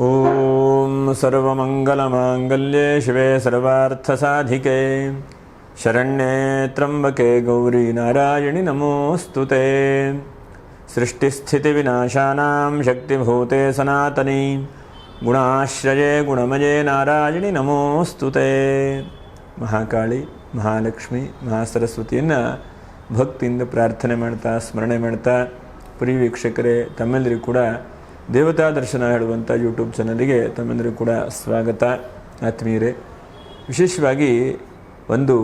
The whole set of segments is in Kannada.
ಓಂ ಸರ್ವಮಂಗಲಮಾಂಗಲ್ಯೆ ಶಿವೆ ಸರ್ವಾರ್ಥಸಾಧಿಕೆ ಶರಣ್ಯೆ ತ್ರ್ಯಂಬಕೆ ಗೌರಿ ನಾರಾಯಣಿ ನಮೋಸ್ತುತೆ. ಸೃಷ್ಟಿಸ್ಥಿತಿವಿನಾಶಾನಾಂ ಶಕ್ತಿಭೂತೆ ಸನಾತನಿ ಗುಣಾಶ್ರಯೇ ಗುಣಮಯೇ ನಾರಾಯಣಿ ನಮೋಸ್ತುತೆ. ಮಹಾಕಾಳಿ, ಮಹಾಲಕ್ಷ್ಮಿ, ಮಹಾಸರಸ್ವತಿಯನ್ನು ಭಕ್ತಿಯಿಂದ ಪ್ರಾರ್ಥನೆ ಮಾಡ್ತಾ ಸ್ಮರಣೆ ಮಾಡ್ತಾ, ಪ್ರಿಯ ವೀಕ್ಷಕರೇ, ತಮ್ಮೆಲ್ಲರಿಗೂ ಕೂಡ ದೇವತಾ ದರ್ಶನ ಹೇಳುವಂಥ ಯೂಟ್ಯೂಬ್ ಚಾನಲ್ಗೆ ತಮ್ಮೆಲ್ಲರಿಗೂ ಕೂಡ ಸ್ವಾಗತ. ಆತ್ಮೀಯರೇ, ವಿಶೇಷವಾಗಿ ಒಂದು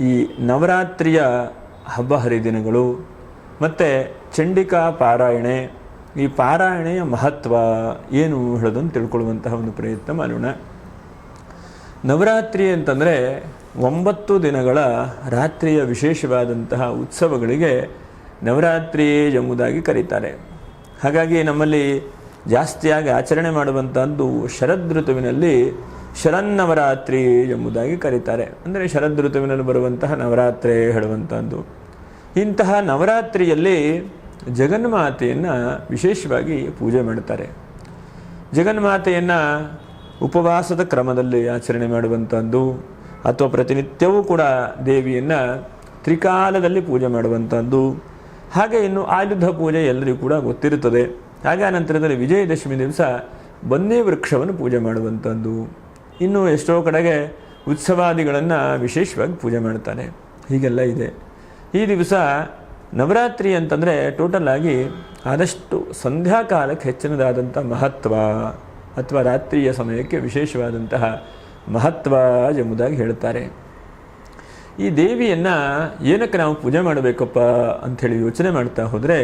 ಈ ನವರಾತ್ರಿಯ ಹಬ್ಬ ಹರಿದಿನಗಳು ಮತ್ತು ಚಂಡಿಕಾ ಪಾರಾಯಣೆ, ಈ ಪಾರಾಯಣೆಯ ಮಹತ್ವ ಏನು ಹೇಳೋದನ್ನು ತಿಳ್ಕೊಳ್ಳುವಂತಹ ಒಂದು ಪ್ರಯತ್ನ ಮಾಡೋಣ. ನವರಾತ್ರಿ ಅಂತಂದರೆ 9 ದಿನಗಳ ರಾತ್ರಿಯ ವಿಶೇಷವಾದಂತಹ ಉತ್ಸವಗಳಿಗೆ ನವರಾತ್ರಿ ಎಂಬುದಾಗಿ ಕರೀತಾರೆ. ಹಾಗಾಗಿ ನಮ್ಮಲ್ಲಿ ಜಾಸ್ತಿಯಾಗಿ ಆಚರಣೆ ಮಾಡುವಂಥದ್ದು ಶರದ್ ಋತುವಿನಲ್ಲಿ ಶರನ್ನವರಾತ್ರಿ ಎಂಬುದಾಗಿ ಕರೀತಾರೆ. ಅಂದರೆ ಶರದ್ ಋತುವಿನಲ್ಲಿ ಬರುವಂತಹ ನವರಾತ್ರಿ ಹೇಳುವಂಥದ್ದು. ಇಂತಹ ನವರಾತ್ರಿಯಲ್ಲಿ ಜಗನ್ಮಾತೆಯನ್ನು ವಿಶೇಷವಾಗಿ ಪೂಜೆ ಮಾಡ್ತಾರೆ. ಜಗನ್ಮಾತೆಯನ್ನು ಉಪವಾಸದ ಕ್ರಮದಲ್ಲಿ ಆಚರಣೆ ಮಾಡುವಂಥದ್ದು ಅಥವಾ ಪ್ರತಿನಿತ್ಯವೂ ಕೂಡ ದೇವಿಯನ್ನು ತ್ರಿಕಾಲದಲ್ಲಿ ಪೂಜೆ ಮಾಡುವಂಥದ್ದು. ಹಾಗೆ ಇನ್ನು ಆಯುಧ ಪೂಜೆ ಎಲ್ಲರಿಗೂ ಕೂಡ ಗೊತ್ತಿರುತ್ತದೆ. ಹಾಗೆ ನಂತರದಲ್ಲಿ ವಿಜಯದಶಮಿ ದಿವಸ ಬನ್ನಿ ವೃಕ್ಷವನ್ನು ಪೂಜೆ ಮಾಡುವಂಥದ್ದು. ಇನ್ನು ಎಷ್ಟೋ ಕಡೆಗೆ ಉತ್ಸವಾದಿಗಳನ್ನು ವಿಶೇಷವಾಗಿ ಪೂಜೆ ಮಾಡ್ತಾರೆ. ಹೀಗೆಲ್ಲ ಇದೆ. ಈ ದಿವಸ ನವರಾತ್ರಿ ಅಂತಂದರೆ ಟೋಟಲ್ ಆಗಿ ಆದಷ್ಟು ಸಂಧ್ಯಾಕಾಲಕ್ಕೆ ಹೆಚ್ಚಿನದಾದಂಥ ಮಹತ್ವ ಅಥವಾ ರಾತ್ರಿಯ ಸಮಯಕ್ಕೆ ವಿಶೇಷವಾದಂತಹ ಮಹತ್ವ ಎಂಬುದಾಗಿ ಹೇಳ್ತಾರೆ. ಈ ದೇವಿಯನ್ನು ಏನಕ್ಕೆ ನಾವು ಪೂಜೆ ಮಾಡಬೇಕಪ್ಪ ಅಂಥೇಳಿ ಯೋಚನೆ ಮಾಡ್ತಾ ಹೋದರೆ,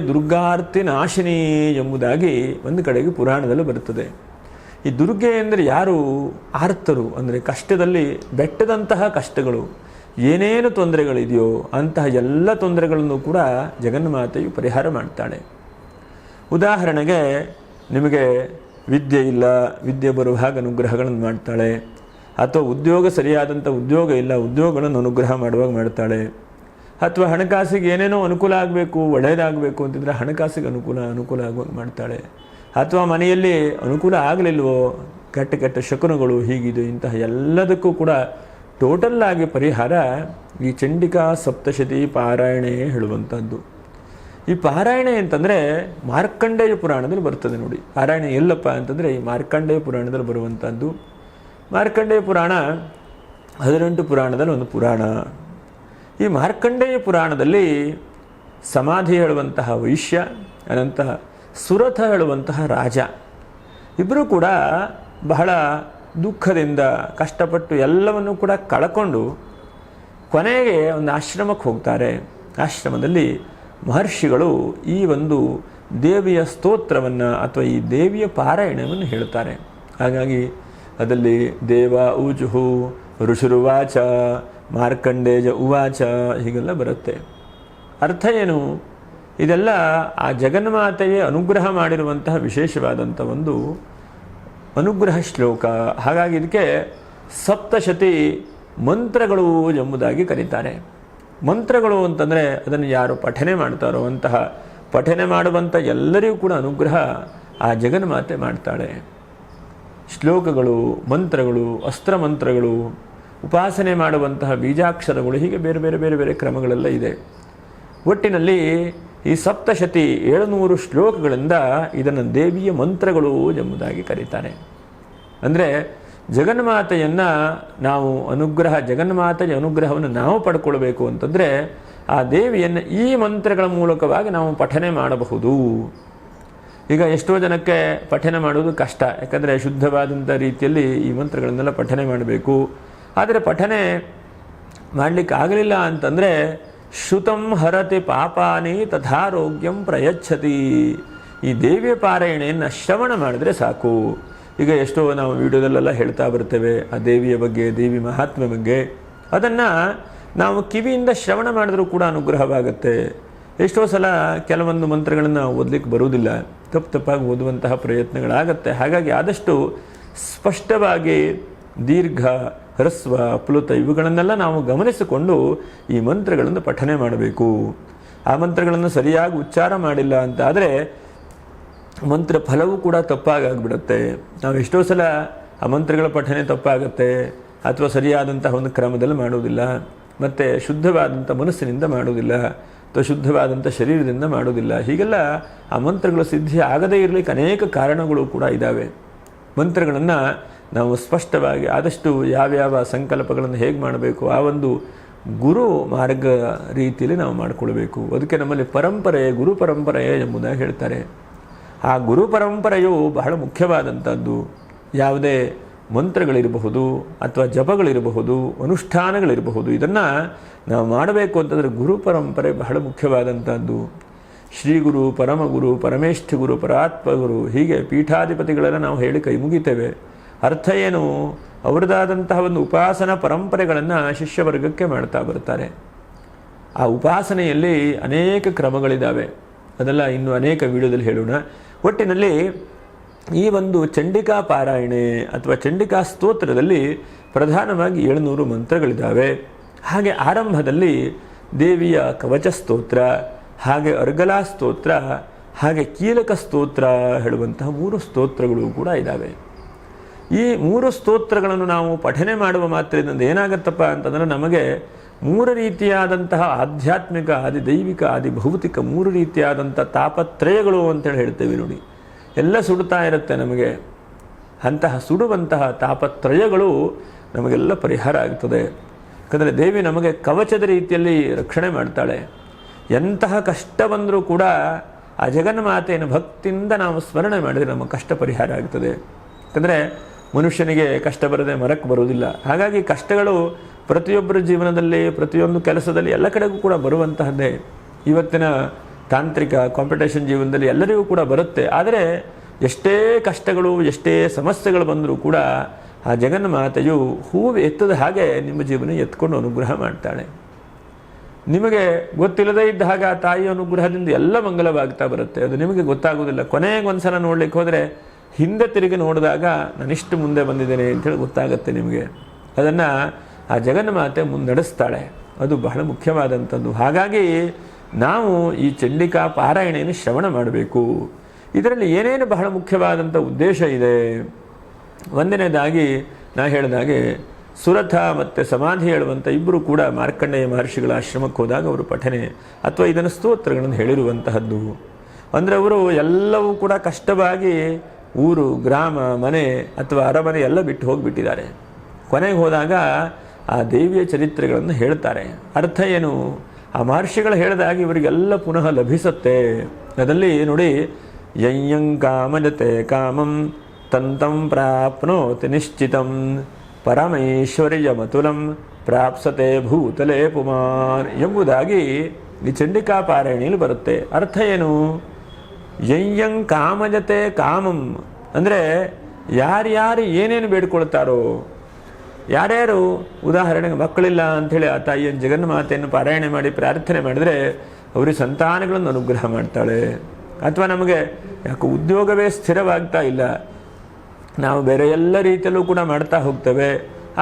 ದುರ್ಗಾರ್ತಿ ನಾಶಿನಿ ಎಂಬುದಾಗಿ ಒಂದು ಕಡೆಗೆ ಪುರಾಣದಲ್ಲಿ ಬರುತ್ತದೆ. ಈ ದುರ್ಗೆ ಅಂದರೆ ಯಾರು? ಆರ್ತರು, ಅಂದರೆ ಕಷ್ಟದಲ್ಲಿ ಬೆಟ್ಟದಂತಹ ಕಷ್ಟಗಳು, ಏನೇನು ತೊಂದರೆಗಳಿದೆಯೋ ಅಂತಹ ಎಲ್ಲ ತೊಂದರೆಗಳನ್ನು ಕೂಡ ಜಗನ್ಮಾತೆಯು ಪರಿಹಾರ ಮಾಡ್ತಾಳೆ. ಉದಾಹರಣೆಗೆ, ನಿಮಗೆ ವಿದ್ಯೆ ಇಲ್ಲ, ವಿದ್ಯೆ ಬರುವ ಹಾಗೆ ಅನುಗ್ರಹಗಳನ್ನು ಮಾಡ್ತಾಳೆ. ಅಥವಾ ಉದ್ಯೋಗ ಸರಿಯಾದಂಥ ಉದ್ಯೋಗ ಇಲ್ಲ, ಉದ್ಯೋಗಗಳನ್ನು ಅನುಗ್ರಹ ಮಾಡುವಾಗ ಮಾಡ್ತಾಳೆ. ಅಥವಾ ಹಣಕಾಸಿಗೆ ಏನೇನೋ ಅನುಕೂಲ ಆಗಬೇಕು, ಒಳ್ಳೆಯದಾಗಬೇಕು ಅಂತಿದ್ರೆ ಹಣಕಾಸಿಗೆ ಅನುಕೂಲ ಆಗುವಾಗ ಮಾಡ್ತಾಳೆ. ಅಥವಾ ಮನೆಯಲ್ಲಿ ಅನುಕೂಲ ಆಗಲಿಲ್ವೋ, ಕೆಟ್ಟ ಶಕುನಗಳು ಹೀಗಿದೆ, ಇಂತಹ ಎಲ್ಲದಕ್ಕೂ ಕೂಡ ಟೋಟಲ್ ಆಗಿ ಪರಿಹಾರ ಈ ಚಂಡಿಕಾ ಸಪ್ತಶತಿ ಪಾರಾಯಣೆ ಹೇಳುವಂಥದ್ದು. ಈ ಪಾರಾಯಣೆ ಅಂತಂದರೆ ಮಾರ್ಕಂಡೇಯ ಪುರಾಣದಲ್ಲಿ ಬರ್ತದೆ ನೋಡಿ. ಪಾರಾಯಣೆ ಎಲ್ಲಪ್ಪ ಅಂತಂದರೆ ಈ ಮಾರ್ಕಂಡೇಯ ಪುರಾಣದಲ್ಲಿ ಬರುವಂಥದ್ದು. ಮಾರ್ಕಂಡೇಯ ಪುರಾಣ 18 ಪುರಾಣದಲ್ಲಿ ಒಂದು ಪುರಾಣ. ಈ ಮಾರ್ಕಂಡೇಯ ಪುರಾಣದಲ್ಲಿ ಸಮಾಧಿ ಹೇಳುವಂತಹ ವೈಶ್ಯ, ಅನಂತಹ ಸುರಥ ಹೇಳುವಂತಹ ರಾಜ, ಇಬ್ಬರೂ ಕೂಡ ಬಹಳ ದುಃಖದಿಂದ ಕಷ್ಟಪಟ್ಟು ಎಲ್ಲವನ್ನು ಕೂಡ ಕಳ್ಕೊಂಡು ಕೊನೆಗೆ ಒಂದು ಆಶ್ರಮಕ್ಕೆ ಹೋಗ್ತಾರೆ. ಆಶ್ರಮದಲ್ಲಿ ಮಹರ್ಷಿಗಳು ಈ ಒಂದು ದೇವಿಯ ಸ್ತೋತ್ರವನ್ನು ಅಥವಾ ಈ ದೇವಿಯ ಪಾರಾಯಣವನ್ನು ಹೇಳ್ತಾರೆ. ಹಾಗಾಗಿ ಅದರಲ್ಲಿ ದೇವ ಊಜುಹು ಋಷುರುವಾಚ ಮಾರ್ಕಂಡೇಯ ಉವಾಚ ಹೀಗೆಲ್ಲ ಬರುತ್ತೆ. ಅರ್ಥ ಏನು? ಇದೆಲ್ಲ ಆ ಜಗನ್ಮಾತೆಯೇ ಅನುಗ್ರಹ ಮಾಡಿರುವಂತಹ ವಿಶೇಷವಾದಂಥ ಒಂದು ಅನುಗ್ರಹ ಶ್ಲೋಕ. ಹಾಗಾಗಿ ಇದಕ್ಕೆ ಸಪ್ತಶತಿ ಮಂತ್ರಗಳು ಎಂಬುದಾಗಿ ಕರೀತಾರೆ. ಮಂತ್ರಗಳು ಅಂತಂದರೆ ಅದನ್ನು ಯಾರು ಪಠನೆ ಮಾಡ್ತಾರೋ ಅಂತಹ ಪಠನೆ ಮಾಡುವಂಥ ಎಲ್ಲರಿಗೂ ಕೂಡ ಅನುಗ್ರಹ ಆ ಜಗನ್ಮಾತೆ ಮಾಡ್ತಾಳೆ. ಶ್ಲೋಕಗಳು, ಮಂತ್ರಗಳು, ಅಸ್ತ್ರ ಮಂತ್ರಗಳು, ಉಪಾಸನೆ ಮಾಡುವಂತಹ ಬೀಜಾಕ್ಷರಗಳು, ಹೀಗೆ ಬೇರೆ ಬೇರೆ ಬೇರೆ ಬೇರೆ ಕ್ರಮಗಳೆಲ್ಲ ಇದೆ. ಒಟ್ಟಿನಲ್ಲಿ ಈ ಸಪ್ತಶತಿ 700 ಶ್ಲೋಕಗಳಿಂದ ಇದನ್ನು ದೇವಿಯ ಮಂತ್ರಗಳು ಎಂಬುದಾಗಿ ಕರೀತಾರೆ. ಅಂದರೆ ಜಗನ್ಮಾತೆಯನ್ನು ನಾವು ಜಗನ್ಮಾತೆಯ ಅನುಗ್ರಹವನ್ನು ನಾವು ಪಡ್ಕೊಳ್ಬೇಕು ಅಂತಂದರೆ ಆ ದೇವಿಯನ್ನು ಈ ಮಂತ್ರಗಳ ಮೂಲಕವಾಗಿ ನಾವು ಪಠನೆ ಮಾಡಬಹುದು. ಈಗ ಎಷ್ಟೋ ಜನಕ್ಕೆ ಪಠನೆ ಮಾಡೋದು ಕಷ್ಟ, ಯಾಕಂದರೆ ಶುದ್ಧವಾದಂಥ ರೀತಿಯಲ್ಲಿ ಈ ಮಂತ್ರಗಳನ್ನೆಲ್ಲ ಪಠನೆ ಮಾಡಬೇಕು. ಆದರೆ ಪಠನೆ ಮಾಡಲಿಕ್ಕೆ ಆಗಲಿಲ್ಲ ಅಂತಂದರೆ ಶ್ರುತಂ ಹರತಿ ಪಾಪಾನಿ ತಥಾರೋಗ್ಯಂ ಪ್ರಯಚ್ಛತಿ. ಈ ದೇವಿಯ ಪಾರಾಯಣೆಯನ್ನು ಶ್ರವಣ ಮಾಡಿದ್ರೆ ಸಾಕು. ಈಗ ಎಷ್ಟೋ ನಾವು ವಿಡಿಯೋದಲ್ಲೆಲ್ಲ ಹೇಳ್ತಾ ಬರ್ತೇವೆ ಆ ದೇವಿಯ ಬಗ್ಗೆ, ದೇವಿ ಮಹಾತ್ಮೆ ಬಗ್ಗೆ. ಅದನ್ನು ನಾವು ಕಿವಿಯಿಂದ ಶ್ರವಣ ಮಾಡಿದ್ರೂ ಕೂಡ ಅನುಗ್ರಹವಾಗುತ್ತೆ. ಎಷ್ಟೋ ಸಲ ಕೆಲವೊಂದು ಮಂತ್ರಗಳನ್ನು ಓದಲಿಕ್ಕೆ ಬರುವುದಿಲ್ಲ, ತಪ್ಪಾಗಿ ಓದುವಂತಹ ಪ್ರಯತ್ನಗಳಾಗತ್ತೆ. ಹಾಗಾಗಿ ಆದಷ್ಟು ಸ್ಪಷ್ಟವಾಗಿ ದೀರ್ಘ, ಹ್ರಸ್ವ, ಪ್ಲುತ ಇವುಗಳನ್ನೆಲ್ಲ ನಾವು ಗಮನಿಸಿಕೊಂಡು ಈ ಮಂತ್ರಗಳನ್ನು ಪಠನೆ ಮಾಡಬೇಕು. ಆ ಮಂತ್ರಗಳನ್ನು ಸರಿಯಾಗಿ ಉಚ್ಚಾರ ಮಾಡಿಲ್ಲ ಅಂತ ಆದರೆ ಮಂತ್ರ ಫಲವೂ ಕೂಡ ತಪ್ಪಾಗಿಬಿಡುತ್ತೆ. ನಾವು ಎಷ್ಟೋ ಸಲ ಆ ಮಂತ್ರಗಳ ಪಠನೆ ತಪ್ಪಾಗುತ್ತೆ, ಅಥವಾ ಸರಿಯಾದಂತಹ ಒಂದು ಕ್ರಮದಲ್ಲಿ ಮಾಡುವುದಿಲ್ಲ, ಮತ್ತು ಶುದ್ಧವಾದಂಥ ಮನಸ್ಸಿನಿಂದ ಮಾಡುವುದಿಲ್ಲ, ಅಥವಾ ಶುದ್ಧವಾದಂಥ ಶರೀರದಿಂದ ಮಾಡುವುದಿಲ್ಲ. ಹೀಗೆಲ್ಲ ಆ ಮಂತ್ರಗಳು ಸಿದ್ಧಿ ಆಗದೇ ಇರಲಿಕ್ಕೆ ಅನೇಕ ಕಾರಣಗಳು ಕೂಡ ಇದ್ದಾವೆ. ಮಂತ್ರಗಳನ್ನು ನಾವು ಸ್ಪಷ್ಟವಾಗಿ ಆದಷ್ಟು ಯಾವ್ಯಾವ ಸಂಕಲ್ಪಗಳನ್ನು ಹೇಗೆ ಮಾಡಬೇಕು ಆ ಒಂದು ಗುರು ಮಾರ್ಗ ರೀತಿಯಲ್ಲಿ ನಾವು ಮಾಡಿಕೊಳ್ಬೇಕು. ಅದಕ್ಕೆ ನಮ್ಮಲ್ಲಿ ಪರಂಪರೆ, ಗುರು ಪರಂಪರೆ ಎಂಬುದಾಗಿ ಹೇಳ್ತಾರೆ. ಆ ಗುರು ಪರಂಪರೆಯು ಬಹಳ ಮುಖ್ಯವಾದಂಥದ್ದು. ಯಾವುದೇ ಮಂತ್ರಗಳಿರಬಹುದು, ಅಥವಾ ಜಪಗಳಿರಬಹುದು, ಅನುಷ್ಠಾನಗಳಿರಬಹುದು, ಇದನ್ನು ನಾವು ಮಾಡಬೇಕು ಅಂತಂದರೆ ಗುರು ಪರಂಪರೆ ಬಹಳ ಮುಖ್ಯವಾದಂಥದ್ದು. ಶ್ರೀ ಗುರು, ಪರಮಗುರು, ಪರಮೇಷ್ಠ ಗುರು, ಪರಾತ್ಮಗುರು, ಹೀಗೆ ಪೀಠಾಧಿಪತಿಗಳೆಲ್ಲ ನಾವು ಹೇಳಿ ಕೈ ಮುಗಿತೇವೆ. ಅರ್ಥ ಏನು? ಅವರದಾದಂತಹ ಒಂದು ಉಪಾಸನಾ ಪರಂಪರೆಗಳನ್ನು ಶಿಷ್ಯವರ್ಗಕ್ಕೆ ಮಾಡ್ತಾ ಬರ್ತಾರೆ. ಆ ಉಪಾಸನೆಯಲ್ಲಿ ಅನೇಕ ಕ್ರಮಗಳಿದ್ದಾವೆ, ಅದೆಲ್ಲ ಇನ್ನು ಅನೇಕ ವಿಡಿಯೋದಲ್ಲಿ ಹೇಳೋಣ. ಒಟ್ಟಿನಲ್ಲಿ ಈ ಒಂದು ಚಂಡಿಕಾ ಪಾರಾಯಣೆ ಅಥವಾ ಚಂಡಿಕಾ ಸ್ತೋತ್ರದಲ್ಲಿ ಪ್ರಧಾನವಾಗಿ 700 ಮಂತ್ರಗಳಿದ್ದಾವೆ. ಹಾಗೆ ಆರಂಭದಲ್ಲಿ ದೇವಿಯ ಕವಚ ಸ್ತೋತ್ರ, ಹಾಗೆ ಅರ್ಗಲಾ ಸ್ತೋತ್ರ, ಹಾಗೆ ಕೀಲಕ ಸ್ತೋತ್ರ ಹೇಳುವಂತಹ 3 ಸ್ತೋತ್ರಗಳು ಕೂಡ ಇದ್ದಾವೆ. ಈ 3 ಸ್ತೋತ್ರಗಳನ್ನು ನಾವು ಪಠನೆ ಮಾಡುವ ಮಾತ್ರದಿಂದ ಏನಾಗತ್ತಪ್ಪ ಅಂತಂದರೆ ನಮಗೆ 3 ರೀತಿಯಾದಂತಹ ಆಧ್ಯಾತ್ಮಿಕ, ಆದಿ ದೈವಿಕ, ಆದಿ ಭೌತಿಕ 3 ರೀತಿಯಾದಂಥ ತಾಪತ್ರಯಗಳು ಅಂತೇಳಿ ಹೇಳ್ತೇವೆ ನೋಡಿ. ಎಲ್ಲ ಸುಡುತ್ತಾ ಇರುತ್ತೆ ನಮಗೆ. ಅಂತಹ ಸುಡುವಂತಹ ತಾಪತ್ರಯಗಳು ನಮಗೆಲ್ಲ ಪರಿಹಾರ ಆಗ್ತದೆ. ಯಾಕಂದರೆ ದೇವಿ ನಮಗೆ ಕವಚದ ರೀತಿಯಲ್ಲಿ ರಕ್ಷಣೆ ಮಾಡ್ತಾಳೆ. ಎಂತಹ ಕಷ್ಟ ಬಂದರೂ ಕೂಡ ಆ ಜಗನ್ಮಾತೆಯನ್ನು ಭಕ್ತಿಯಿಂದ ನಾವು ಸ್ಮರಣೆ ಮಾಡಿದರೆ ನಮ್ಮ ಕಷ್ಟ ಪರಿಹಾರ ಆಗ್ತದೆ. ಯಾಕಂದರೆ ಮನುಷ್ಯನಿಗೆ ಕಷ್ಟ ಬರದೆ ಮರಕ್ಕೆ ಬರುವುದಿಲ್ಲ. ಹಾಗಾಗಿ ಕಷ್ಟಗಳು ಪ್ರತಿಯೊಬ್ಬರ ಜೀವನದಲ್ಲಿ, ಪ್ರತಿಯೊಂದು ಕೆಲಸದಲ್ಲಿ, ಎಲ್ಲ ಕಡೆಗೂ ಕೂಡ ಬರುವಂತಹದ್ದೇ. ಇವತ್ತಿನ ತಾಂತ್ರಿಕ ಕಾಂಪಿಟೇಷನ್ ಜೀವನದಲ್ಲಿ ಎಲ್ಲರಿಗೂ ಕೂಡ ಬರುತ್ತೆ. ಆದರೆ ಎಷ್ಟೇ ಕಷ್ಟಗಳು, ಎಷ್ಟೇ ಸಮಸ್ಯೆಗಳು ಬಂದರೂ ಕೂಡ ಆ ಜಗನ್ಮಾತೆಯು ಹೂವು ಎತ್ತದ ಹಾಗೆ ನಿಮ್ಮ ಜೀವನ ಎತ್ಕೊಂಡು ಅನುಗ್ರಹ ಮಾಡ್ತಾಳೆ. ನಿಮಗೆ ಗೊತ್ತಿಲ್ಲದೇ ಇದ್ದ ಹಾಗೆ ಆ ತಾಯಿಯ ಅನುಗ್ರಹದಿಂದ ಎಲ್ಲ ಮಂಗಲವಾಗ್ತಾ ಬರುತ್ತೆ. ಅದು ನಿಮಗೆ ಗೊತ್ತಾಗೋದಿಲ್ಲ. ಕೊನೆಗೆ ಒಂದ್ಸಲ ನೋಡ್ಲಿಕ್ಕೆ ಹೋದರೆ ಹಿಂದೆ ತಿರುಗಿ ನೋಡಿದಾಗ ನಾನಿಷ್ಟು ಮುಂದೆ ಬಂದಿದ್ದೇನೆ ಅಂತೇಳಿ ಗೊತ್ತಾಗುತ್ತೆ ನಿಮಗೆ. ಅದನ್ನು ಆ ಜಗನ್ಮಾತೆ ಮುನ್ನಡೆಸ್ತಾಳೆ. ಅದು ಬಹಳ ಮುಖ್ಯವಾದಂಥದ್ದು. ಹಾಗಾಗಿ ನಾವು ಈ ಚಂಡಿಕಾ ಪಾರಾಯಣೆಯನ್ನು ಶ್ರವಣ ಮಾಡಬೇಕು. ಇದರಲ್ಲಿ ಏನೇನು ಬಹಳ ಮುಖ್ಯವಾದಂಥ ಉದ್ದೇಶ ಇದೆ? ಒಂದನೇದಾಗಿ ನಾ ಹೇಳಿದಾಗೆ ಸುರಥ ಮತ್ತು ಸಮಾಧಿ ಹೇಳುವಂಥ ಇಬ್ಬರು ಕೂಡ ಮಾರ್ಕಂಡೇಯ ಮಹರ್ಷಿಗಳ ಆಶ್ರಮಕ್ಕೆ ಹೋದಾಗ ಅವರು ಪಠನೆ ಅಥವಾ ಇದನ್ನು ಸ್ತೋತ್ರಗಳನ್ನು ಹೇಳಿರುವಂತಹದ್ದು. ಅಂದರೆ ಅವರು ಎಲ್ಲವೂ ಕೂಡ ಕಷ್ಟವಾಗಿ ಊರು, ಗ್ರಾಮ, ಮನೆ ಅಥವಾ ಅರಮನೆ ಎಲ್ಲ ಬಿಟ್ಟು ಹೋಗಿಬಿಟ್ಟಿದ್ದಾರೆ. ಕೊನೆಗೆ ಹೋದಾಗ ಆ ದೇವಿಯ ಚರಿತ್ರೆಗಳನ್ನು ಹೇಳ್ತಾರೆ. ಅರ್ಥ ಏನು? ಆ ಮಹರ್ಷಿಗಳು ಹೇಳಿದಾಗ ಇವರಿಗೆಲ್ಲ ಪುನಃ ಲಭಿಸುತ್ತೆ. ಅದರಲ್ಲಿ ನೋಡಿ, ಯಯ್ಯಂ ಕಾಮಜತೆ ಕಾಮಂ ತಂತಂ ಪ್ರಾಪ್ನೋತಿ ನಿಶ್ಚಿತಂ ಪರಮೈಶ್ವರ್ಯಮತುಲಂ ಪ್ರಾಪ್ಸತೆ ಭೂತಲೆ ಪುಮಾನ್ ಎಂಬುದಾಗಿ ಈ ಚಂಡಿಕಾ ಪಾರಾಯಣಿಯಲ್ಲಿ ಬರುತ್ತೆ. ಅರ್ಥ ಏನು? ಯಯ್ಯಂ ಕಾಮಜತೆ ಕಾಮಂ ಅಂದರೆ ಯಾರ್ಯಾರು ಏನೇನು ಬೇಡ್ಕೊಳ್ತಾರೋ, ಯಾರ್ಯಾರು ಉದಾಹರಣೆಗೆ ಮಕ್ಕಳಿಲ್ಲ ಅಂಥೇಳಿ ಆ ತಾಯಿಯನ್ನು ಜಗನ್ಮಾತೆಯನ್ನು ಪಾರಾಯಣೆ ಮಾಡಿ ಪ್ರಾರ್ಥನೆ ಮಾಡಿದರೆ ಅವರಿಗೆ ಸಂತಾನಗಳನ್ನು ಅನುಗ್ರಹ ಮಾಡ್ತಾಳೆ. ಅಥವಾ ನಮಗೆ ಯಾಕೆ ಉದ್ಯೋಗವೇ ಸ್ಥಿರವಾಗ್ತಾ ಇಲ್ಲ, ನಾವು ಬೇರೆ ಎಲ್ಲ ರೀತಿಯಲ್ಲೂ ಕೂಡ ಮಾಡ್ತಾ ಹೋಗ್ತೇವೆ,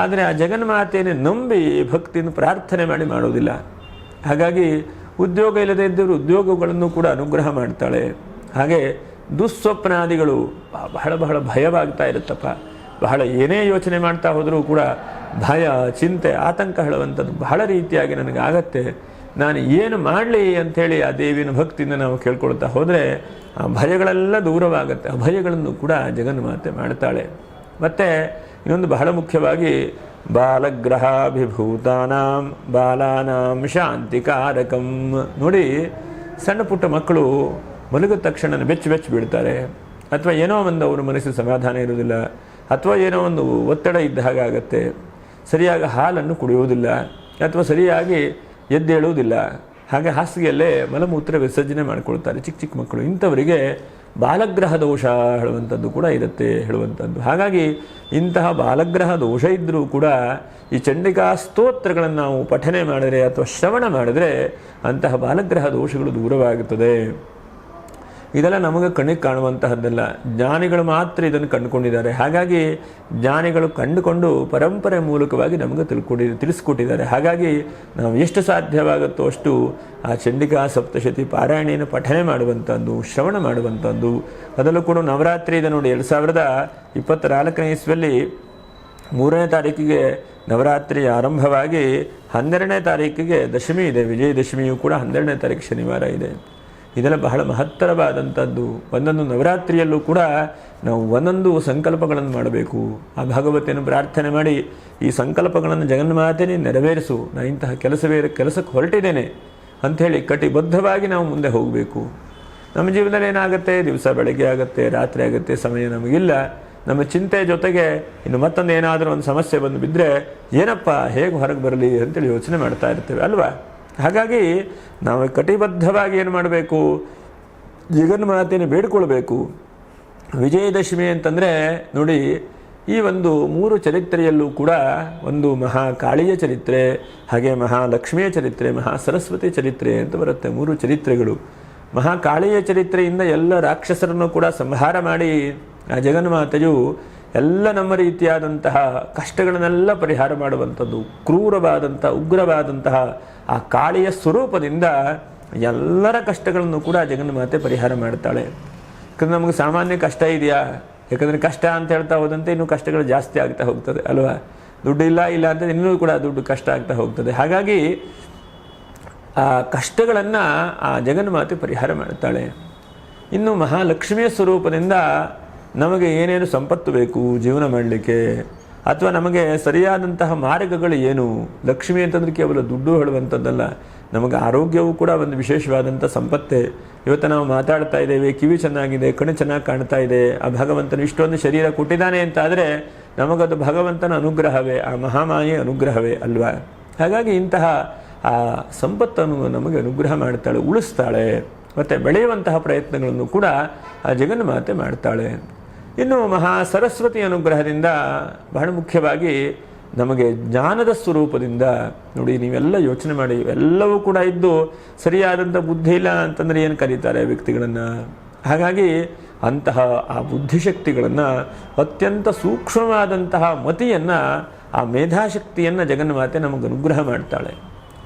ಆದರೆ ಆ ಜಗನ್ಮಾತೆಯನ್ನು ನಂಬಿ ಭಕ್ತಿಯನ್ನು ಪ್ರಾರ್ಥನೆ ಮಾಡಿ ಮಾಡೋದಿಲ್ಲ. ಹಾಗಾಗಿ ಉದ್ಯೋಗ ಇಲ್ಲದೇ ಇದ್ದವರು ಉದ್ಯೋಗಗಳನ್ನು ಕೂಡ ಅನುಗ್ರಹ ಮಾಡ್ತಾಳೆ. ಹಾಗೆ ದುಸ್ವಪ್ನಾದಿಗಳು ಬಹಳ ಬಹಳ ಭಯವಾಗ್ತಾ ಇರುತ್ತಪ್ಪ. ಬಹಳ ಏನೇ ಯೋಚನೆ ಮಾಡ್ತಾ ಹೋದರೂ ಕೂಡ ಭಯ, ಚಿಂತೆ, ಆತಂಕ ಹೇಳುವಂಥದ್ದು ಬಹಳ ರೀತಿಯಾಗಿ ನನಗಾಗತ್ತೆ. ನಾನು ಏನು ಮಾಡಲಿ ಅಂಥೇಳಿ ಆ ದೇವಿನ ಭಕ್ತಿಯಿಂದ ನಾವು ಕೇಳ್ಕೊಳ್ತಾ ಹೋದರೆ ಆ ಭಯಗಳೆಲ್ಲ ದೂರವಾಗುತ್ತೆ. ಆ ಭಯಗಳನ್ನು ಕೂಡ ಜಗನ್ಮಾತೆ ಮಾಡ್ತಾಳೆ. ಮತ್ತು ಇನ್ನೊಂದು ಬಹಳ ಮುಖ್ಯವಾಗಿ ಬಾಲಗ್ರಹಾಭಿಭೂತಾನಾಂ ಬಾಲಾನಾಂ ಶಾಂತಿಕಾರಕಂ. ನೋಡಿ, ಸಣ್ಣ ಪುಟ್ಟ ಮಕ್ಕಳು ಮಲಗಿದ ತಕ್ಷಣ ಬೆಚ್ಚ ಬೀಳ್ತಾರೆ, ಅಥವಾ ಏನೋ ಒಂದು ಅವ್ರ ಮನಸ್ಸಿನ ಸಮಾಧಾನ ಇರುವುದಿಲ್ಲ, ಅಥವಾ ಏನೋ ಒಂದು ಒತ್ತಡ ಇದ್ದ ಹಾಗಾಗತ್ತೆ. ಸರಿಯಾಗಿ ಹಾಲನ್ನು ಕುಡಿಯುವುದಿಲ್ಲ, ಅಥವಾ ಸರಿಯಾಗಿ ಎದ್ದೇಳುವುದಿಲ್ಲ. ಹಾಗೆ ಹಾಸಿಗೆಯಲ್ಲೇ ಮಲಮೂತ್ರ ವಿಸರ್ಜನೆ ಮಾಡಿಕೊಳ್ತಾರೆ ಚಿಕ್ಕ ಚಿಕ್ಕ ಮಕ್ಕಳು. ಇಂಥವರಿಗೆ ಬಾಲಗ್ರಹ ದೋಷ ಹೇಳುವಂಥದ್ದು ಕೂಡ ಇರುತ್ತೆ ಹೇಳುವಂಥದ್ದು. ಹಾಗಾಗಿ ಇಂತಹ ಬಾಲಗ್ರಹ ದೋಷ ಇದ್ದರೂ ಕೂಡ ಈ ಚಂಡಿಕಾ ಸ್ತೋತ್ರಗಳನ್ನು ನಾವು ಪಠನೆ ಮಾಡಿದರೆ ಅಥವಾ ಶ್ರವಣ ಮಾಡಿದರೆ ಅಂತಹ ಬಾಲಗ್ರಹ ದೋಷಗಳು ದೂರವಾಗುತ್ತದೆ. ಇದೆಲ್ಲ ನಮಗೆ ಕಣ್ಣಿಗೆ ಕಾಣುವಂತಹದ್ದಲ್ಲ. ಜ್ಞಾನಿಗಳು ಮಾತ್ರ ಇದನ್ನು ಕಂಡುಕೊಂಡಿದ್ದಾರೆ. ಹಾಗಾಗಿ ಜ್ಞಾನಿಗಳು ಕಂಡುಕೊಂಡು ಪರಂಪರೆ ಮೂಲಕವಾಗಿ ನಮಗೆ ತಿಳಿಸ್ಕೊಟ್ಟಿದ್ದಾರೆ. ಹಾಗಾಗಿ ನಾವು ಎಷ್ಟು ಸಾಧ್ಯವಾಗುತ್ತೋ ಅಷ್ಟು ಆ ಚಂಡಿಕಾ ಸಪ್ತಶತಿ ಪಾರಾಯಣೆಯನ್ನು ಪಠನೆ ಮಾಡುವಂಥದ್ದು, ಶ್ರವಣ ಮಾಡುವಂಥದ್ದು. ಅದರಲ್ಲೂ ಕೂಡ ನವರಾತ್ರಿ ಇದೆ ನೋಡಿ. 2024ನೇ ಇಸ್ವಿಯಲ್ಲಿ 3ನೇ ತಾರೀಕಿಗೆ ನವರಾತ್ರಿ ಆರಂಭವಾಗಿ 12ನೇ ತಾರೀಕಿಗೆ ದಶಮಿ ಇದೆ. ವಿಜಯದಶಮಿಯು ಕೂಡ 12ನೇ ತಾರೀಕು ಶನಿವಾರ ಇದೆ. ಇದೆಲ್ಲ ಬಹಳ ಮಹತ್ತರವಾದಂಥದ್ದು. ಒಂದೊಂದು ನವರಾತ್ರಿಯಲ್ಲೂ ಕೂಡ ನಾವು ಒಂದೊಂದು ಸಂಕಲ್ಪಗಳನ್ನು ಮಾಡಬೇಕು. ಆ ಭಗವತಿಯನ್ನು ಪ್ರಾರ್ಥನೆ ಮಾಡಿ ಈ ಸಂಕಲ್ಪಗಳನ್ನು ಜಗನ್ಮಾತೆನೇ ನೆರವೇರಿಸು, ನಾನು ಇಂತಹ ಕೆಲಸಕ್ಕೆ ಹೊರಟಿದ್ದೇನೆ ಅಂಥೇಳಿ ಕಟಿಬದ್ಧವಾಗಿ ನಾವು ಮುಂದೆ ಹೋಗಬೇಕು. ನಮ್ಮ ಜೀವನದಲ್ಲಿ ಏನಾಗುತ್ತೆ, ದಿವಸ ಬೆಳಗ್ಗೆ ಆಗುತ್ತೆ, ರಾತ್ರಿ ಆಗುತ್ತೆ, ಸಮಯ ನಮಗಿಲ್ಲ. ನಮ್ಮ ಚಿಂತೆ ಜೊತೆಗೆ ಇನ್ನು ಮತ್ತೊಂದು ಏನಾದರೂ ಒಂದು ಸಮಸ್ಯೆ ಬಂದು ಬಿದ್ದರೆ ಏನಪ್ಪ ಹೇಗೆ ಹೊರಗೆ ಬರಲಿ ಅಂತೇಳಿ ಯೋಚನೆ ಮಾಡ್ತಾ ಇರ್ತೇವೆ ಅಲ್ವಾ. ಹಾಗಾಗಿ ನಾವು ಕಟಿಬದ್ಧವಾಗಿ ಏನು ಮಾಡಬೇಕು, ಜಗನ್ಮಾತೆಯನ್ನು ಬೇಡಿಕೊಳ್ಬೇಕು. ವಿಜಯದಶಮಿ ಅಂತಂದರೆ ನೋಡಿ, ಈ ಒಂದು 3 ಚರಿತ್ರೆಯಲ್ಲೂ ಕೂಡ ಒಂದು ಮಹಾಕಾಳಿಯ ಚರಿತ್ರೆ, ಹಾಗೆ ಮಹಾಲಕ್ಷ್ಮಿಯ ಚರಿತ್ರೆ, ಮಹಾಸರಸ್ವತಿ ಚರಿತ್ರೆ ಅಂತ ಬರುತ್ತೆ. 3 ಚರಿತ್ರೆಗಳು. ಮಹಾಕಾಳಿಯ ಚರಿತ್ರೆಯಿಂದ ಎಲ್ಲ ರಾಕ್ಷಸರನ್ನು ಕೂಡ ಸಂಹಾರ ಮಾಡಿ ಆ ಜಗನ್ಮಾತೆಯು ಎಲ್ಲ ನಮ್ಮ ರೀತಿಯಾದಂತಹ ಕಷ್ಟಗಳನ್ನೆಲ್ಲ ಪರಿಹಾರ ಮಾಡುವಂಥದ್ದು. ಕ್ರೂರವಾದಂಥ ಉಗ್ರವಾದಂತಹ ಆ ಕಾಳಿಯ ಸ್ವರೂಪದಿಂದ ಎಲ್ಲರ ಕಷ್ಟಗಳನ್ನು ಕೂಡ ಜಗನ್ಮಾತೆ ಪರಿಹಾರ ಮಾಡ್ತಾಳೆ. ಯಾಕಂದರೆ ನಮಗೆ ಸಾಮಾನ್ಯ ಕಷ್ಟ ಇದೆಯಾ, ಯಾಕಂದರೆ ಕಷ್ಟ ಅಂತ ಹೇಳ್ತಾ ಹೋದಂತೆ ಇನ್ನೂ ಕಷ್ಟಗಳು ಜಾಸ್ತಿ ಆಗ್ತಾ ಹೋಗ್ತದೆ ಅಲ್ವಾ. ದುಡ್ಡು ಇಲ್ಲ ಅಂತ ಇನ್ನೂ ಕೂಡ ದುಡ್ಡು ಕಷ್ಟ ಆಗ್ತಾ ಹೋಗ್ತದೆ. ಹಾಗಾಗಿ ಆ ಕಷ್ಟಗಳನ್ನು ಆ ಜಗನ್ಮಾತೆ ಪರಿಹಾರ ಮಾಡ್ತಾಳೆ. ಇನ್ನು ಮಹಾಲಕ್ಷ್ಮಿಯ ಸ್ವರೂಪದಿಂದ ನಮಗೆ ಏನೇನು ಸಂಪತ್ತು ಬೇಕು ಜೀವನ ಮಾಡಲಿಕ್ಕೆ, ಅಥವಾ ನಮಗೆ ಸರಿಯಾದಂತಹ ಮಾರ್ಗಗಳು ಏನು. ಲಕ್ಷ್ಮಿ ಅಂತಂದರೆ ಕೇವಲ ದುಡ್ಡು ಹೇಳುವಂಥದ್ದಲ್ಲ, ನಮಗೆ ಆರೋಗ್ಯವೂ ಕೂಡ ಒಂದು ವಿಶೇಷವಾದಂಥ ಸಂಪತ್ತೇ. ಇವತ್ತು ನಾವು ಮಾತಾಡ್ತಾ ಇದ್ದೇವೆ, ಕಿವಿ ಚೆನ್ನಾಗಿದೆ, ಕಣ್ಣು ಚೆನ್ನಾಗಿ ಕಾಣ್ತಾ ಇದೆ, ಆ ಭಗವಂತನು ಇಷ್ಟೊಂದು ಶರೀರ ಕೊಟ್ಟಿದ್ದಾನೆ ಅಂತ ಆದರೆ ನಮಗದು ಭಗವಂತನ ಅನುಗ್ರಹವೇ, ಆ ಮಹಾಮಾಯೆ ಅನುಗ್ರಹವೇ ಅಲ್ವಾ. ಹಾಗಾಗಿ ಇಂತಹ ಆ ಸಂಪತ್ತನ್ನು ನಮಗೆ ಅನುಗ್ರಹ ಮಾಡ್ತಾಳೆ, ಉಳಿಸ್ತಾಳೆ. ಮತ್ತು ಬೆಳೆಯುವಂತಹ ಪ್ರಯತ್ನಗಳನ್ನು ಕೂಡ ಆ ಜಗನ್ಮಾತೆ ಮಾಡ್ತಾಳೆ. ಇನ್ನು ಮಹಾ ಸರಸ್ವತಿ ಅನುಗ್ರಹದಿಂದ ಬಹಳ ಮುಖ್ಯವಾಗಿ ನಮಗೆ ಜ್ಞಾನದ ಸ್ವರೂಪದಿಂದ ನೋಡಿ, ನೀವೆಲ್ಲ ಯೋಚನೆ ಮಾಡಿ, ಎಲ್ಲವೂ ಕೂಡ ಇದ್ದು ಸರಿಯಾದಂಥ ಬುದ್ಧಿ ಇಲ್ಲ ಅಂತಂದರೆ ಏನು ಕರೀತಾರೆ ವ್ಯಕ್ತಿಗಳನ್ನು. ಹಾಗಾಗಿ ಅಂತಹ ಆ ಬುದ್ಧಿಶಕ್ತಿಗಳನ್ನು, ಅತ್ಯಂತ ಸೂಕ್ಷ್ಮವಾದಂತಹ ಮತಿಯನ್ನು, ಆ ಮೇಧಾಶಕ್ತಿಯನ್ನು ಜಗನ್ಮಾತೆ ನಮಗೆ ಅನುಗ್ರಹ ಮಾಡ್ತಾಳೆ.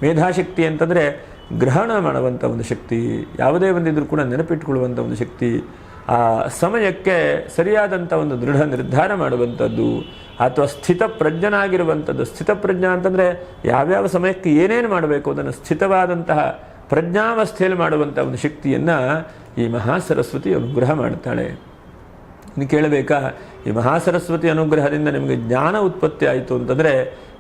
ಮೇಧಾಶಕ್ತಿ ಅಂತಂದರೆ ಗ್ರಹಣ ಮಾಡುವಂಥ ಒಂದು ಶಕ್ತಿ, ಯಾವುದೇ ಒಂದಿದ್ರೂ ಕೂಡ ನೆನಪಿಟ್ಕೊಳ್ಳುವಂಥ ಒಂದು ಶಕ್ತಿ, ಆ ಸಮಯಕ್ಕೆ ಸರಿಯಾದಂಥ ಒಂದು ದೃಢ ನಿರ್ಧಾರ ಮಾಡುವಂಥದ್ದು, ಅಥವಾ ಸ್ಥಿತಪ್ರಜ್ಞನಾಗಿರುವಂಥದ್ದು. ಸ್ಥಿತಪ್ರಜ್ಞ ಅಂತಂದರೆ ಯಾವ್ಯಾವ ಸಮಯಕ್ಕೆ ಏನೇನು ಮಾಡಬೇಕು ಅದನ್ನು ಸ್ಥಿತವಾದಂತಹ ಪ್ರಜ್ಞಾವಸ್ಥೆಯಲ್ಲಿ ಮಾಡುವಂಥ ಒಂದು ಶಕ್ತಿಯನ್ನು ಈ ಮಹಾಸರಸ್ವತಿ ಅನುಗ್ರಹ ಮಾಡ್ತಾಳೆ. ಇನ್ನು ಕೇಳಬೇಕಾ, ಈ ಮಹಾಸರಸ್ವತಿ ಅನುಗ್ರಹದಿಂದ ನಿಮಗೆ ಜ್ಞಾನ ಉತ್ಪತ್ತಿ ಆಯಿತು ಅಂತಂದರೆ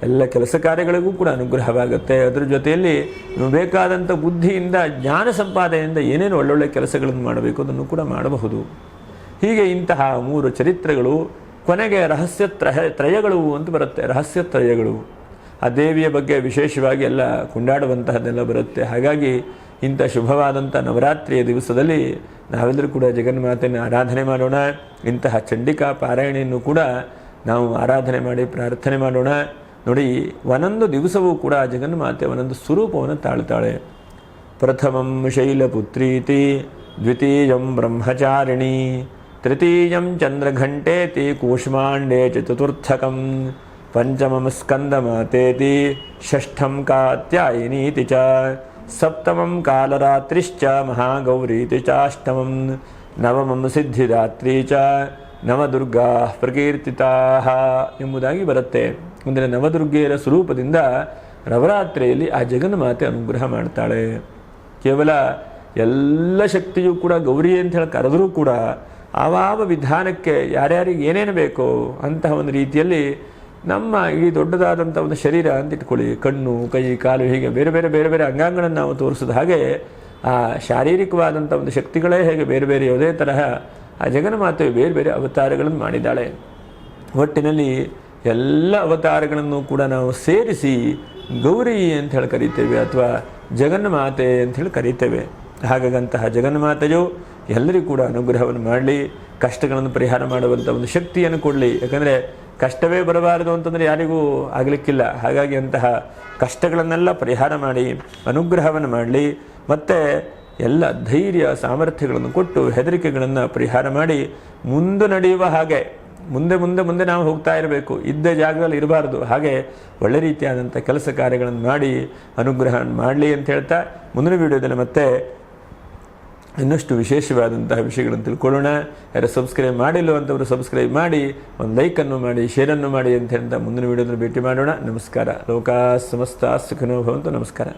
ಎಲ್ಲ ಕೆಲಸ ಕಾರ್ಯಗಳಿಗೂ ಕೂಡ ಅನುಗ್ರಹವಾಗುತ್ತೆ. ಅದರ ಜೊತೆಯಲ್ಲಿ ನೀವು ಬೇಕಾದಂಥ ಬುದ್ಧಿಯಿಂದ, ಜ್ಞಾನ ಸಂಪಾದನೆಯಿಂದ ಏನೇನು ಒಳ್ಳೊಳ್ಳೆ ಕೆಲಸಗಳನ್ನು ಮಾಡಬೇಕು ಅದನ್ನು ಕೂಡ ಮಾಡಬಹುದು. ಹೀಗೆ ಇಂತಹ 3 ಚರಿತ್ರೆಗಳು. ಕೊನೆಗೆ ರಹಸ್ಯ ತ್ರಯಗಳು ಅಂತ ಬರುತ್ತೆ. ರಹಸ್ಯ ತ್ರಯಗಳು ಆ ದೇವಿಯ ಬಗ್ಗೆ ವಿಶೇಷವಾಗಿ ಎಲ್ಲ ಕೊಂಡಾಡುವಂತಹದ್ದೆಲ್ಲ ಬರುತ್ತೆ. ಹಾಗಾಗಿ ಇಂಥ ಶುಭವಾದಂಥ ನವರಾತ್ರಿಯ ದಿವಸದಲ್ಲಿ ನಾವೆಲ್ಲರೂ ಕೂಡ ಜಗನ್ಮಾತೆಯನ್ನು ಆರಾಧನೆ ಮಾಡೋಣ. ಇಂತಹ ಚಂಡಿಕಾ ಪಾರಾಯಣೆಯನ್ನು ಕೂಡ ನಾವು ಆರಾಧನೆ ಮಾಡಿ ಪ್ರಾರ್ಥನೆ ಮಾಡೋಣ. ನೋಡಿ, ಒಂದೊಂದು ದಿವಸವೂ ಕೂಡ ಜಗನ್ಮಾತೆ ಒಂದೊಂದು ಸ್ವರೂಪವನ್ನು ತಾಳ್ತಾಳೆ. ಪ್ರಥಮಂ ಶೈಲಪುತ್ರೀತಿ, ದ್ವಿತೀಯಂ ಬ್ರಹ್ಮಚಾರಿಣಿ, ತೃತೀಯಂ ಚಂದ್ರಘಂಟೇತಿ, ಕೂಷ್ಮಾಂಡೇ ಚತುರ್ಥಕಂ, ಪಂಚಮಂ ಸ್ಕಂದಮಾತೇತಿ, ಷಷ್ಠಂ ಕಾತ್ಯಾಯಿನೀತಿ ಚ, ಸಪ್ತಮಂ ಕಾಲರಾತ್ರಿಶ್ಚ ಮಹಾಗೌರೀತಿ ಚಾಷ್ಟಮಂ, ನವಮಂ ಸಿದ್ಧಿದಾತ್ರಿ ಚ, ನವದುರ್ಗಾ ಪ್ರಕೀರ್ತಿತಾ ಎಂಬುದಾಗಿ ಬರುತ್ತೆ. ಅಂದರೆ ನವದುರ್ಗೆಯರ ಸ್ವರೂಪದಿಂದ ನವರಾತ್ರಿಯಲ್ಲಿ ಆ ಜಗನ್ಮಾತೆ ಅನುಗ್ರಹ ಮಾಡ್ತಾಳೆ. ಕೇವಲ ಎಲ್ಲ ಶಕ್ತಿಯೂ ಕೂಡ ಗೌರಿ ಅಂತ ಹೇಳಿ ಕರೆದರೂ ಕೂಡ ಆವಾವ ವಿಧಾನಕ್ಕೆ ಯಾರ್ಯಾರಿಗೆ ಏನೇನು ಬೇಕೋ ಅಂತಹ ಒಂದು ರೀತಿಯಲ್ಲಿ ನಮ್ಮ ಈ ದೊಡ್ಡದಾದಂಥ ಒಂದು ಶರೀರ ಅಂತ ಇಟ್ಕೊಳ್ಳಿ, ಕಣ್ಣು, ಕೈ, ಕಾಲು, ಹೀಗೆ ಬೇರೆ ಬೇರೆ ಬೇರೆ ಬೇರೆ ಅಂಗಾಂಗಗಳನ್ನು ನಾವು ತೋರಿಸಿದ ಹಾಗೆ ಆ ಶಾರೀರಿಕವಾದಂಥ ಒಂದು ಶಕ್ತಿಗಳೇ ಹೇಗೆ ಬೇರೆ ಬೇರೆ ಯಾವುದೇ ತರಹ ಆ ಜಗನ್ಮಾತೆಯು ಬೇರೆ ಬೇರೆ ಅವತಾರಗಳನ್ನು ಮಾಡಿದ್ದಾಳೆ. ಒಟ್ಟಿನಲ್ಲಿ ಎಲ್ಲ ಅವತಾರಗಳನ್ನು ಕೂಡ ನಾವು ಸೇರಿಸಿ ಗೌರಿ ಅಂತ ಹೇಳಿ ಕರೀತೇವೆ, ಅಥವಾ ಜಗನ್ಮಾತೆ ಅಂತ ಹೇಳಿ ಕರೀತೇವೆ. ಹಾಗಾಗಂತಹ ಜಗನ್ಮಾತೆಯು ಎಲ್ಲರಿಗೂ ಕೂಡ ಅನುಗ್ರಹವನ್ನು ಮಾಡಲಿ, ಕಷ್ಟಗಳನ್ನು ಪರಿಹಾರ ಮಾಡುವಂಥ ಒಂದು ಶಕ್ತಿಯನ್ನು ಕೊಡಲಿ. ಯಾಕಂದರೆ ಕಷ್ಟವೇ ಬರಬಾರದು ಅಂತಂದರೆ ಯಾರಿಗೂ ಆಗಲಿಕ್ಕಿಲ್ಲ. ಹಾಗಾಗಿ ಅಂತಹ ಕಷ್ಟಗಳನ್ನೆಲ್ಲ ಪರಿಹಾರ ಮಾಡಿ ಅನುಗ್ರಹವನ್ನು ಮಾಡಲಿ. ಮತ್ತು ಎಲ್ಲ ಧೈರ್ಯ ಸಾಮರ್ಥ್ಯಗಳನ್ನು ಕೊಟ್ಟು ಹೆದರಿಕೆಗಳನ್ನು ಪರಿಹಾರ ಮಾಡಿ ಮುಂದೆ ನಡೆಯುವ ಹಾಗೆ ಮುಂದೆ ಮುಂದೆ ಮುಂದೆ ನಾವು ಹೋಗ್ತಾ ಇರಬೇಕು, ಇದ್ದ ಜಾಗದಲ್ಲಿ ಇರಬಾರ್ದು. ಹಾಗೆ ಒಳ್ಳೆ ರೀತಿಯಾದಂಥ ಕೆಲಸ ಕಾರ್ಯಗಳನ್ನು ಮಾಡಿ ಅನುಗ್ರಹ ಮಾಡಲಿ ಅಂತ ಹೇಳ್ತಾ ಮುಂದಿನ ವಿಡಿಯೋದಲ್ಲಿ ಮತ್ತೆ ಇನ್ನಷ್ಟು ವಿಶೇಷವಾದಂತಹ ವಿಷಯಗಳನ್ನು ತಿಳ್ಕೊಳ್ಳೋಣ. ಯಾರು ಸಬ್ಸ್ಕ್ರೈಬ್ ಮಾಡಿಲ್ಲವಂಥವರು ಸಬ್ಸ್ಕ್ರೈಬ್ ಮಾಡಿ, ಒಂದು ಲೈಕನ್ನು ಮಾಡಿ, ಶೇರನ್ನು ಮಾಡಿ ಅಂತ ಹೇಳ್ತಾ ಮುಂದಿನ ವಿಡಿಯೋದಲ್ಲಿ ಭೇಟಿ ಮಾಡೋಣ. ನಮಸ್ಕಾರ. ಲೋಕಾ ಸಮಸ್ತ ಸುಖಿನೋ ಭವಂತು. ನಮಸ್ಕಾರ.